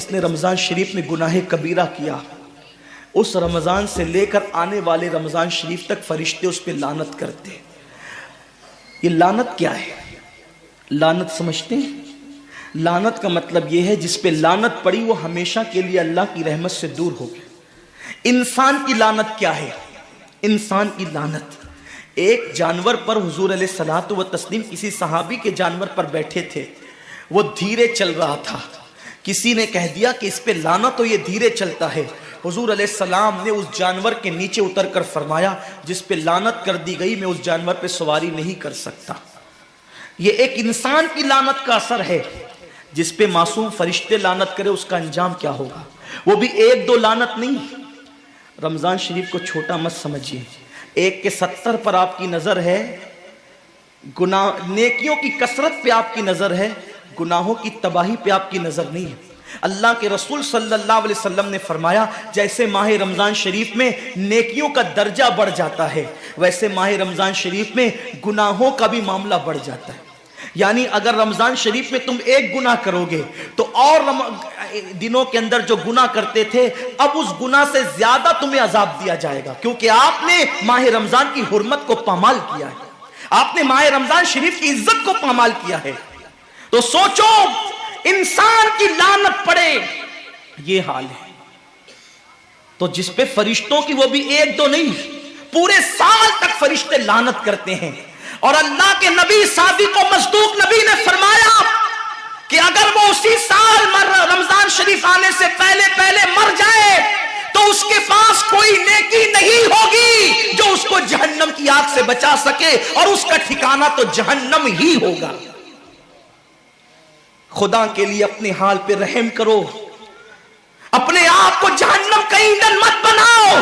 जिसने रमज़ान शरीफ में गुनाह कबीरा किया, उस रमज़ान से लेकर आने वाले रमज़ान शरीफ तक फरिश्ते उस पर लानत करते। ये लानत क्या है? लानत समझते हैं? लानत का मतलब यह है जिस पे लानत पड़ी वो हमेशा के लिए अल्लाह की रहमत से दूर हो गया। इंसान की लानत क्या है? इंसान की लानत, एक जानवर पर हुजूर अलैहिस्सलातु व तस्लीम किसी सहाबी के जानवर पर बैठे थे, वो धीरे चल रहा था। किसी ने कह दिया कि इस पे लानत तो ये धीरे चलता है। हुजूर अलैहिस्सलाम ने उस जानवर के नीचे उतर कर फरमाया, जिस पे लानत कर दी गई मैं उस जानवर पे सवारी नहीं कर सकता। ये एक इंसान की लानत का असर है। जिस पे मासूम फरिश्ते लानत करे उसका अंजाम क्या होगा? वो भी एक दो लानत नहीं। रमजान शरीफ को छोटा मत समझिए। एक के 70 पर आपकी नजर है, गुनाह नेकियों की कसरत पे आपकी नजर है, गुनाहों की तबाही पे आपकी नजर नहीं है। अल्लाह के रसूल सल्लल्लाहु अलैहि वसल्लम ने फरमाया, जैसे माह रमजान शरीफ में नेकियों का दर्जा बढ़ जाता है, वैसे माह रमजान शरीफ में गुनाहों का भी मामला बढ़ जाता है। यानी अगर रमजान शरीफ में तुम एक गुनाह करोगे तो और दिनों के अंदर जो गुनाह करते थे, अब उस गुनाह से ज्यादा तुम्हें अजाब दिया जाएगा, क्योंकि आपने माह रमजान की हुर्मत को पामाल किया है, आपने माह रमजान शरीफ की इज्जत को पामाल किया है। तो सोचो, इंसान की लानत पड़े, ये हाल है। तो जिस पे फरिश्तों की, वो भी एक दो नहीं, पूरे साल तक फरिश्ते लानत करते हैं। और अल्लाह के नबी सादिक व मस्दूक नबी ने फरमाया कि अगर वो उसी साल रमजान शरीफ आने से पहले पहले मर जाए तो उसके पास कोई नेकी नहीं होगी जो उसको जहन्नम की आग से बचा सके, और उसका ठिकाना तो जहन्नम ही होगा। खुदा के लिए अपने हाल पे रहम करो, अपने आप को जहन्नम का ईंधन मत बनाओ।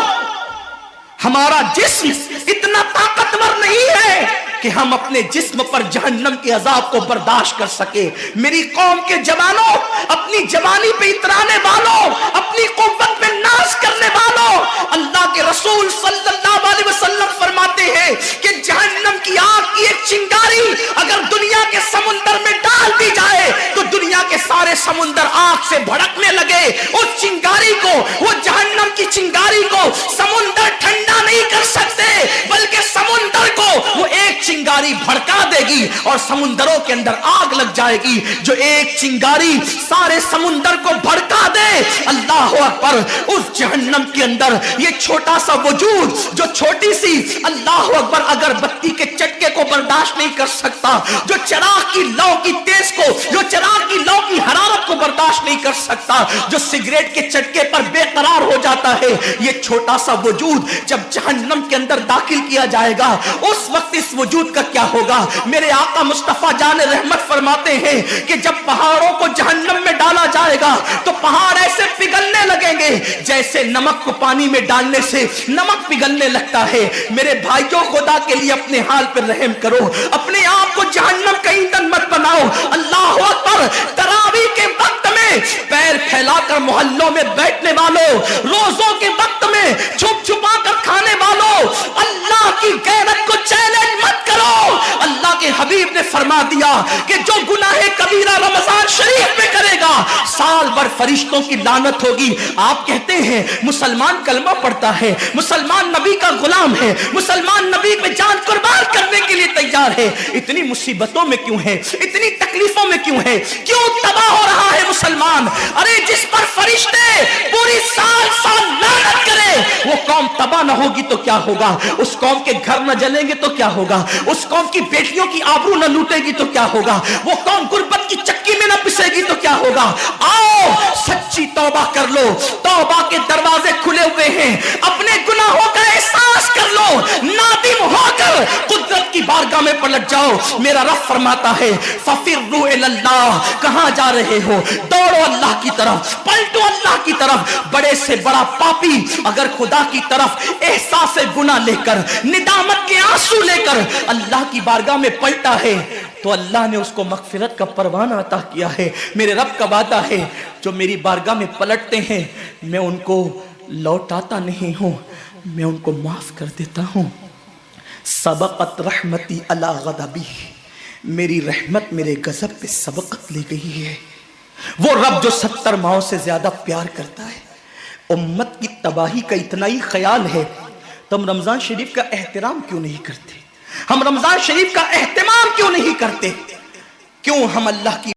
हमारा जिस्म इतना ताकतवर नहीं है कि हम अपने जिस्म पर जहन्नम के अजाब को बर्दाश्त कर सके। मेरी कौम के जवानों, अपनी जवानी पे इतराने वालों, अपनी कुव्वत पे नाश करने वालों, अल्लाह के रसूल सल्लल्लाहु अलैहि वसल्लम फरमाते हैं कि जहन्नम की आग की एक चिंगारी अगर दुनिया के समुंदर में डाल दी जाए तो दुनिया के सारे समुंदर आग से भड़कने लगे। उस चिंगारी को, वो जहन्नम की चिंगारी को समुंदर ठंडा नहीं कर सकते, बल्कि समुंदर को वो एक चिंगारी भड़का देगी और समुंदरों के अंदर आग लग जाएगी। जो एक चिंगारी सारे समुंदर को भड़का दे, अल्लाह अकबर, उस जहन्नम के अंदर ये छोटा सा वजूद, जो छोटी सी, अल्लाह अकबर, अगरबत्ती के चटके को बर्दाश्त नहीं कर सकता, जो चिराग की लौ की तेज को, जो चिराग की लौ की हरारत को बर्दाश्त नहीं कर सकता, जो सिगरेट के चटके पर बेकरार हो जाता है, ये छोटा सा वजूद जब जहन्नम के अंदर दाखिल किया जाएगा, उस वक्त इस वजूद का क्या होगा? मेरे आका मुस्तफा जान रहमत फरमाते हैं कि जब पहाड़ों को जहन्नम में डाला जाएगा तो पहाड़ ऐसे पिघलने लगेंगे जैसे नमक को पानी में डालने से नमक पिघलने लगता है। मेरे भाइयों, खुदा के लिए अपने हाल पर रहम करो, अपने आप को जहन्नम का ईंधन मत बनाओ। अल्लाह अकबर, तरावी के वक्त में पैर फैलाकर मोहल्लों में बैठने वालों, रोजों के वक्त में छुप छुपा कर खाने वालों, अल्लाह की गैरत को चैलेंज मत करो। अल्लाह के हबीब ने फरमा दिया कि जो गुनाह कबीरा रमजान शरीफ में करेगा, साल भर फरिश्तों की लानत होगी। आप कहते हैं मुसलमान कलमा पढ़ता है, मुसलमान नबी का गुलाम है, मुसलमान नबी पे जान कुर्बान करने के लिए तैयार है, इतनी मुसीबतों में क्यों है, इतनी तकलीफों में क्यों है, क्यों तबाह हो रहा है मुसलमान? अरे जिस पर फरिश्ते पूरी साल साल लानत करे, वो कौम तबाह न होगी तो क्या होगा? उस कौम के घर न जलेंगे तो क्या होगा? उस कौम की बेटियों की आबरू न लूटेगी तो क्या होगा? वो कौम गुर्बत की चक्की में न पिसेगी तो क्या होगा? आओ सच्ची तौबा कर लो, तौबा के दरवाजे खुले हुए हैं, अपने गुनाहों का एहसास कर लो, नादिम होकर कुदरत की बारगाह में पलट जाओ। मेरा रब फरमाता है फफिर्रू इलल्लाह, कहां जा रहे हो? दौड़ो अल्लाह की तरफ, पलटो अल्लाह की तरफ। बड़े से बड़ा पापी अगर खुदा की तरफ एहसास गुनाह लेकर, निदामत के आंसू लेकर अल्लाह की बारगाह में पलटा है तो अल्लाह ने उसको मगफिरत का परवाना अता किया है। मेरे रब का वादा है, जो मेरी बारगाह में पलटते हैं मैं उनको लौटाता नहीं हूं, मैं उनको माफ कर देता हूं। सबकत रहमती अला गदबी, मेरी रहमत मेरे गजब पे सबकत ले गई है। وہ رب جو 70 ماؤں سے زیادہ پیار کرتا ہے، امت کی تباہی کا اتنا ہی خیال ہے تو ہم رمضان شریف کا احترام کیوں نہیں کرتے؟ ہم رمضان شریف کا اہتمام کیوں نہیں کرتے؟ کیوں ہم اللہ کی